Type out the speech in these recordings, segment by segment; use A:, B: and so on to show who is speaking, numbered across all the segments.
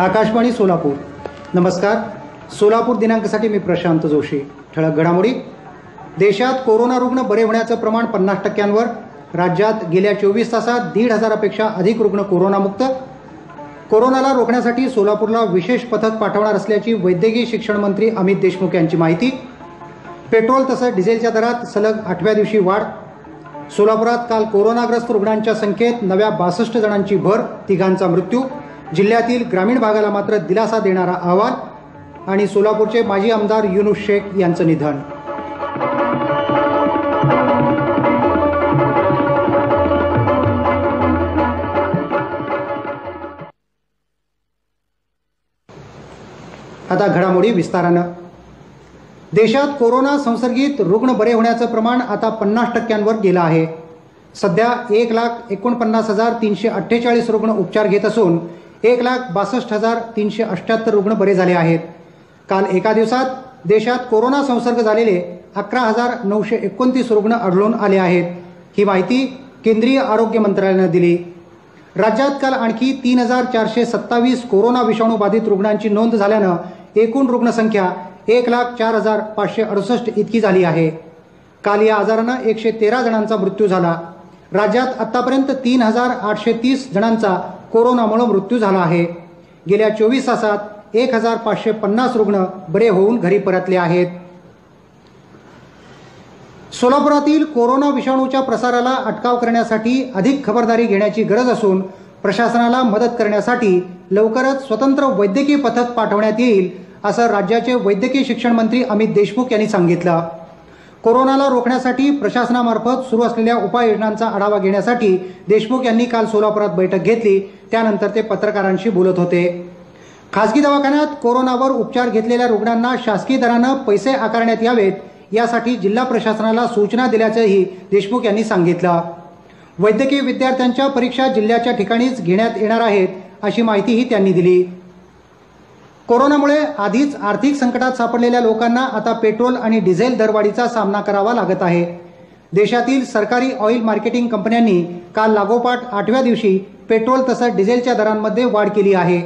A: आकाशवाणी सोलापूर. नमस्कार. सोलापूर दिनांकासाठी मी प्रशांत जोशी. ठळक घडामोडी. देशात कोरोना रुग्ण बरे होण्याचं प्रमाण 50%वर. राज्यात गेल्या 24 तासात 1,500पेक्षा अधिक रुग्ण कोरोनामुक्त. कोरोनाला रोखण्यासाठी सोलापूरला विशेष पथक पाठवणार असल्याची वैद्यकीय शिक्षण मंत्री अमित देशमुख यांची माहिती. पेट्रोल तसंच डिझेलच्या दरात सलग 8व्या दिवशी वाढ. सोलापुरात काल कोरोनाग्रस्त रुग्णांच्या संख्येत नव्या 62 जणांची भर, 3घांचा मृत्यू. जिल्ह्यातील ग्रामीण भागाला मात्र दिलासा देणारा अहवाल. आणि सोलापूरचे माजी आमदार युनुस शेख यांचं निधन. आता घडामोडी विस्तारानं. देशात कोरोना संसर्गित रुग्ण बरे होण्याचं प्रमाण आता 50%वर गेलं आहे. सध्या 1,49,348 रुग्ण उपचार घेत असून 1,62,378 रुग्ण बरे झाले आहेत. काल एका दिवसात देशात कोरोना संसर्ग झालेले 11,929 रुग्ण आढळून आले आहेत. ही माहिती केंद्रीय आरोग्य मंत्रालयानं दिली. राज्यात काल आणखी 3,427 कोरोना विषाणू बाधित रुग्णांची नोंद झाल्यानं एकूण रुग्णसंख्या 1,04,568 इतकी झाली आहे. काल या आजारानं 113 जणांचा मृत्यू झाला. राज्यात आतापर्यंत 3,830 जणांचा कोरोनामुळे मृत्यू झाला आहे. गेल्या 24 तासात 1,550 रुग्ण बरे होऊन घरी परतले आहेत. सोलापुरातील कोरोना विषाणूच्या प्रसाराला अटकाव करण्यासाठी अधिक खबरदारी घेण्याची गरज असून प्रशासनाला मदत करण्यासाठी लवकरच स्वतंत्र वैद्यकीय पथक पाठवण्यात येईल, असं राज्याचे वैद्यकीय शिक्षण मंत्री अमित देशमुख यांनी सांगितलं. कोरोनाला रोखण्यासाठी प्रशासनामार्फत सुरू असलेल्या उपाययोजनांचा आढावा घेण्यासाठी देशमुख यांनी काल सोलापुरात बैठक घेतली. त्यानंतर ते पत्रकारांशी बोलत होते. खासगी दवाखान्यात कोरोनावर उपचार घेतलेल्या रुग्णांना शासकीय दरानं पैसे आकारण्यात यावेत, यासाठी जिल्हा प्रशासनाला सूचना दिल्याचंही देशमुख यांनी सांगितलं. वैद्यकीय विद्यार्थ्यांच्या परीक्षा जिल्ह्याच्या ठिकाणीच घेण्यात येणार आहेत, अशी माहितीही त्यांनी दिली. कोरोनामुळे आधीच आर्थिक संकटात सापडलेल्या लोकांना आता पेट्रोल आणि डिझेल दरवाढीचा सामना करावा लागत आहे. देशातील सरकारी ऑइल मार्केटिंग कंपन्यांनी काल लागोपाठ 8व्या दिवशी पेट्रोल तसंच डिझेलच्या दरांमध्ये वाढ केली आहे.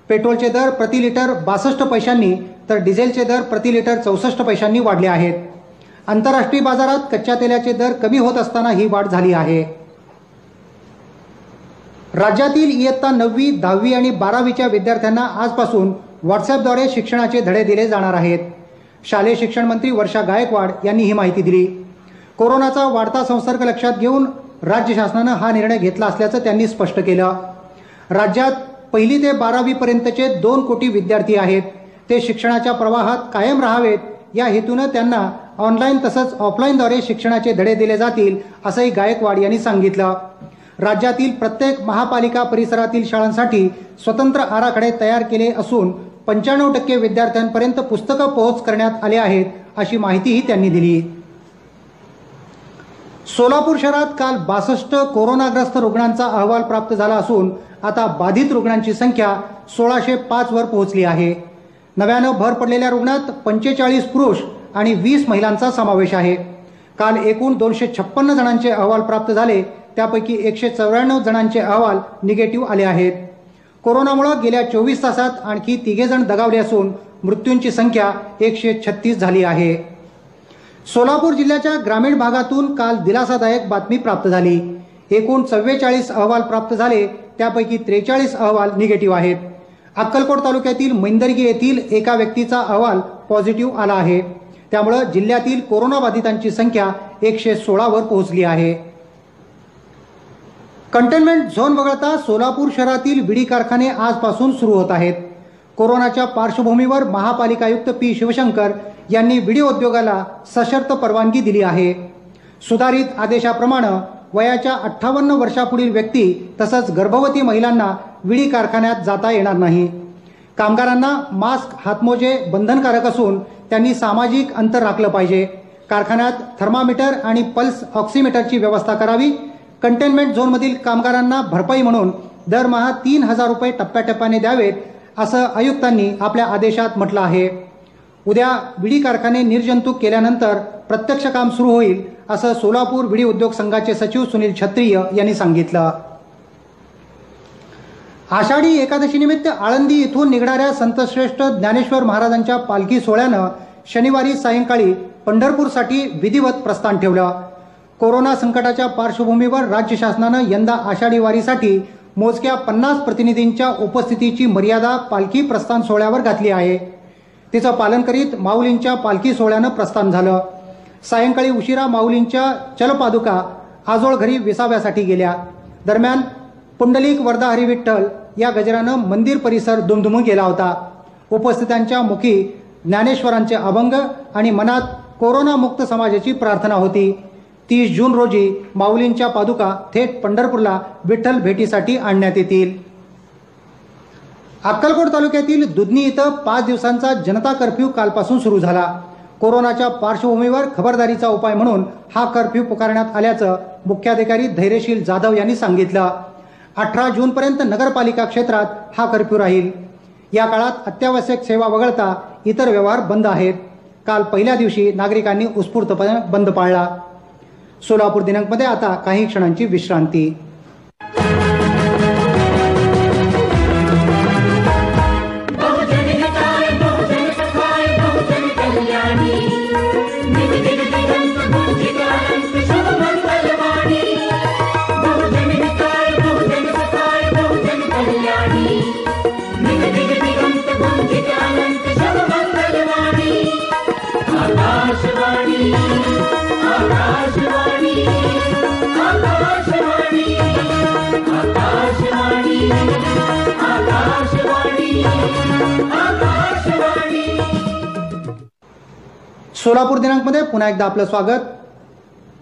A: पेट्रोलचे दर प्रति लिटर 62 पैशांनी तर डिझेलचे दर प्रति लिटर 64 पैशांनी वाढले आहेत. आंतरराष्ट्रीय बाजारात कच्च्या तेलाचे दर कमी होत असताना ही वाढ झाली आहे. राज्यातील इयत्ता 9वी, 10वी आणि 12वीच्या विद्यार्थ्यांना आजपासून व्हॉट्सअपद्वारे शिक्षणाचे धडे दिले जाणार आहेत. शालेय शिक्षण मंत्री वर्षा गायकवाड यांनी ही माहिती दिली. कोरोनाचा वाढता संसर्ग लक्षात घेऊन राज्य शासनानं हा निर्णय घेतला असल्याचं त्यांनी स्पष्ट केलं. राज्यात 1ली ते 12वी पर्यंतचे 2 कोटी विद्यार्थी आहेत. ते शिक्षणाच्या प्रवाहात कायम राहावेत या हेतूनं त्यांना ऑनलाईन तसंच ऑफलाईनद्वारे शिक्षणाचे धडे दिले जातील, असंही गायकवाड यांनी सांगितलं. राज्यातील प्रत्येक महापालिका परिसरातील शाळांसाठी स्वतंत्र आराखडे तयार केले असून 95% विद्यार्थ्यांपर्यंत पुस्तकं पोहोच करण्यात आले आहेत, अशी माहितीही त्यांनी दिली. सोलापूर शहरात काल 62 कोरोनाग्रस्त रुग्णांचा अहवाल प्राप्त झाला असून आता बाधित रुग्णांची संख्या 1,605 वर पोहोचली आहे. नव्यानं भर पडलेल्या रुग्णात 45 पुरुष आणि 20 महिलांचा समावेश आहे. काल एकूण 256 जणांचे अहवाल प्राप्त झाले. त्यापैकी 194 जणांचे अहवाल निगेटिव्ह आले आहेत. कोरोनामुळे गेल्या 24 तासात आणखी 3 जण दगावले असून मृत्यूंची संख्या 136 झाली आहे. सोलापूर जिल्ह्याच्या ग्रामीण भागातून काल दिलासादायक बातमी प्राप्त झाली. एकूण 44 अहवाल प्राप्त झाले. त्यापैकी 43 अहवाल निगेटिव्ह आहेत. अक्कलकोट तालुक्यातील मैंदर्गी येथील एका व्यक्तीचा अहवाल पॉझिटिव्ह आला आहे. त्यामुळे जिल्ह्यातील कोरोनाबाधितांची संख्या 116 वर पोहोचली आहे. कंटेनमेंट झोन वगळता सोलापूर शहरातील विडी कारखाने आजपासून सुरू होत आहेत. कोरोनाच्या पार्श्वभूमीवर महापालिका आयुक्त पी शिवशंकर यांनी विडी उद्योगाला सशर्त परवानगी दिली आहे. सुधारित आदेशाप्रमाणे वयाच्या 58 वर्षापुढील व्यक्ती तसंच गर्भवती महिलांना विडी कारखान्यात जाता येणार नाही. कामगारांना मास्क, हातमोजे बंधनकारक असून त्यांनी सामाजिक अंतर राखलं पाहिजे. कारखान्यात थर्मामीटर आणि पल्स ऑक्सिमीटरची व्यवस्था करावी. कंटेनमेंट झोनमधील कामगारांना भरपाई म्हणून दरमहा 3,000 रुपये टप्प्याटप्प्याने द्यावेत, असं आयुक्तांनी आपल्या आदेशात म्हटलं आहे. उद्या विडी कारखाने निर्जंतुक केल्यानंतर प्रत्यक्ष काम सुरू होईल, असं सोलापूर विडी उद्योग संघाचे सचिव सुनील क्षत्रिय यांनी सांगितलं. आषाढी एकादशीनिमित्त आळंदी येथून निघणाऱ्या संतश्रेष्ठ ज्ञानेश्वर महाराजांच्या पालखी सोहळ्यानं शनिवारी सायंकाळी पंढरपूरसाठी विधिवत प्रस्थान ठेवलं. कोरोना संकटाच्या पार्श्वभूमीवर राज्य शासनानं यंदा आषाढी वारीसाठी मोजक्या 50 प्रतिनिधींच्या उपस्थितीची मर्यादा पालखी प्रस्थान सोहळ्यावर घातली आहे. तिचं पालन करीत माऊलींच्या पालखी सोहळ्यानं प्रस्थान झालं. सायंकाळी उशिरा माऊलींच्या चलपादुका आजोळ घरी विसाव्यासाठी गेल्या. दरम्यान पुंडलिक वरदा हरी विठ्ठल या गजरानं मंदिर परिसर दुमदुमून गेला होता. उपस्थितांच्या मुखी ज्ञानेश्वरांचे अभंग आणि मनात कोरोनामुक्त समाजाची प्रार्थना होती. 30 जून रोजी माऊलींच्या पादुका थेट पंढरपूरला विठ्ठल भेटीसाठी आणण्यात येतील. अक्कलकोट तालुक्यातील दुधनी इथं 5 दिवसांचा जनता कर्फ्यू कालपासून सुरू झाला. कोरोनाच्या पार्श्वभूमीवर खबरदारीचा उपाय म्हणून हा कर्फ्यू पुकारण्यात आल्याचं मुख्याधिकारी धैर्यशील जाधव यांनी सांगितलं. 18 जूनपर्यंत नगरपालिका क्षेत्रात हा कर्फ्यू राहील. या काळात अत्यावश्यक सेवा वगळता इतर व्यवहार बंद आहेत. काल पहिल्या दिवशी नागरिकांनी उत्स्फूर्तपणे बंद पाळला. सोलापूर दिनांकमध्ये आता काही क्षणांची विश्रांती. सोलापूर दिनांकमध्ये पुन्हा एकदा आपलं स्वागत.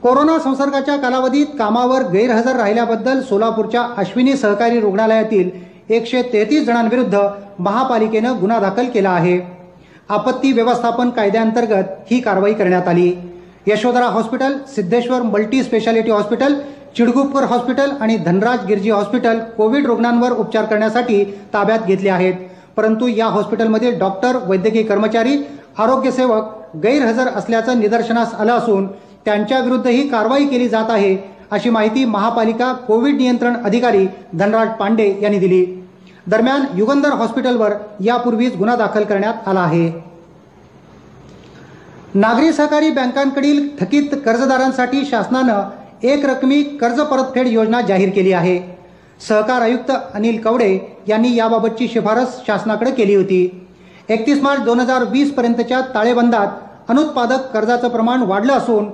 A: कोरोना संसर्गाच्या कालावधीत कामावर गैरहजर राहिल्याबद्दल सोलापूरच्या अश्विनी सहकारी रुग्णालयातील 133 जणांविरुद्ध महापालिकेनं गुन्हा दाखल केला आहे. आपत्ती व्यवस्थापन कायद्याअंतर्गत ही कारवाई करण्यात आली. Yashodhara hospital, Siddheshwar multi speciality hospital, Chidgupkar hospital आणि धनराज गिरजी हॉस्पिटल कोविड रुग्णांवर उपचार करण्यासाठी ताब्यात घेतले आहेत. परंतु या हॉस्पिटलमधील डॉक्टर, वैद्यकीय कर्मचारी, आरोग्यसेवक गैरहजर असल्याचं निदर्शनास आलं असून त्यांच्या विरुद्ध ही कारवाई केली जात आहे, अशी माहिती महापालिका कोविड नियंत्रण अधिकारी धनराज पांडे यांनी दिली. दरम्यान युगंधर हॉस्पिटलवर यापूर्वीच गुन्हा दाखल करण्यात आला आहे. नागरी सहकारी बँकांकडील थकीत कर्जदारांसाठी शासनानं एक रकमी कर्ज परतफेड योजना जाहीर केली आहे. सहकार आयुक्त अनिल कवडे यांनी याबाबतची शिफारस शासनाकडे केली होती. 31 मार्च 2020 पर्यंतच्या ताळेबंदात अनुत्पादक कर्जाचं प्रमाण वाढलं असून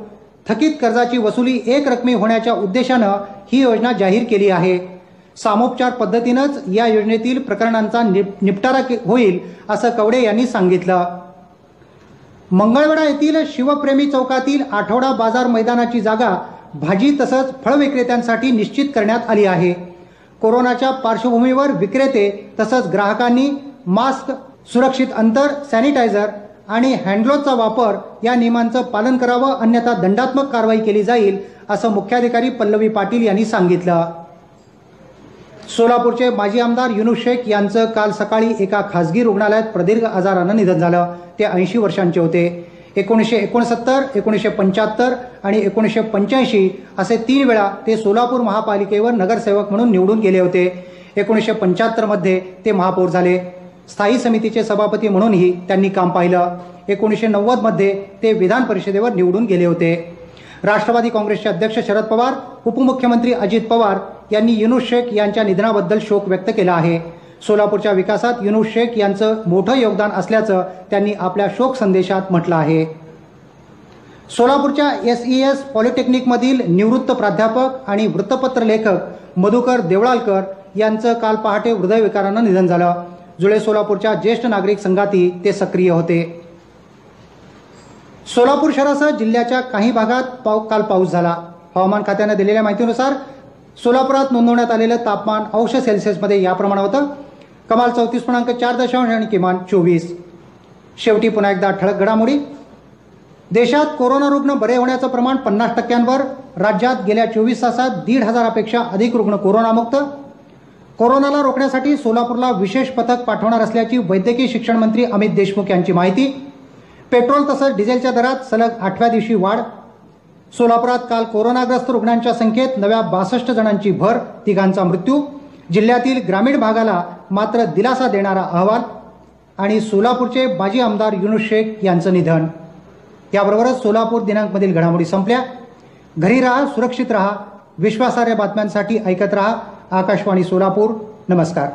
A: थकीत कर्जाची वसुली एक रकमी होण्याच्या उद्देशानं ही योजना जाहीर केली आहे. सामोपचार पद्धतीनंच या योजनेतील प्रकरणांचा निपटारा होईल, असं कवडे यांनी सांगितलं. मंगळवेढा येथील शिवप्रेमी चौकातील आठवडा बाजार मैदानाची जागा भाजी तसंच फळ विक्रेत्यांसाठी निश्चित करण्यात आली आहे. कोरोनाच्या पार्श्वभूमीवर विक्रेते तसंच ग्राहकांनी मास्क, सुरक्षित अंतर, सॅनिटायझर आणि हँडग्लोव्हचा वापर या नियमांचं पालन करावं, अन्यथा दंडात्मक कारवाई केली जाईल, असं मुख्याधिकारी पल्लवी पाटील यांनी सांगितलं. सोलापूरचे माजी आमदार युनुस शेख यांचं काल सकाळी एका खासगी रुग्णालयात प्रदीर्घ आजारानं निधन झालं. ते 80 वर्षांचे होते. 1969, 1975 आणि 1985 असे 3 वेळा ते सोलापूर महापालिकेवर नगरसेवक म्हणून निवडून गेले होते. 1975 मध्ये ते महापौर झाले. स्थायी समितीचे सभापती म्हणूनही त्यांनी काम पाहिलं. 1990 मध्ये ते विधान परिषदेवर निवडून गेले होते. राष्ट्रवादी काँग्रेसचे अध्यक्ष शरद पवार, उपमुख्यमंत्री अजित पवार यांनी युनुस शेख यांच्या निधनाबद्दल शोक व्यक्त केला आहे. सोलापूरच्या विकासात युनुस शेख यांचं मोठं योगदान असल्याचं त्यांनी आपल्या शोक संदेशात म्हटलं आहे. सोलापूरच्या SES पॉलिटेक्निकमधील निवृत्त प्राध्यापक आणि वृत्तपत्र लेखक मधुकर देवळालकर यांचं काल पहाटे हृदयविकारानं निधन झालं. जुळे सोलापूरच्या ज्येष्ठ नागरिक संघातही ते सक्रिय होते. सोलापूर शहरासह जिल्ह्याच्या काही भागात काल पाऊस झाला. हवामान खात्यानं दिलेल्या माहितीनुसार सोलापुरात नोंदवण्यात आलेलं तापमान अंश सेल्सिअसमध्ये याप्रमाणे होतं. कमाल 34.4 आणि किमान 24. शेवटी पुन्हा एकदा ठळक घडामोडी. देशात कोरोना रुग्ण बरे होण्याचं प्रमाण 50%वर. राज्यात गेल्या 24 तासात 1,500पेक्षा अधिक रुग्ण कोरोनामुक्त. कोरोनाला रोखण्यासाठी सोलापूरला विशेष पथक पाठवणार असल्याची वैद्यकीय शिक्षण मंत्री अमित देशमुख यांची माहिती. पेट्रोल तसंच डिझेलच्या दरात सलग 8व्या दिवशी वाढ. सोलापुरात काल कोरोनाग्रस्त रुग्णांच्या संख्येत नव्या 62 जणांची भर, 3 मृत्यू. जिल्ह्यातील ग्रामीण भागाला मात्र दिलासा देणारा अहवाल आणि सोलापूरचे माजी आमदार युनुस शेख यांचं निधन. याबरोबरच सोलापूर दिनांकमधील घडामोडी संपल्या. घरी राहा, सुरक्षित राहा. विश्वासार्ह बातम्यांसाठी ऐकत राहा आकाशवाणी सोलापूर. नमस्कार.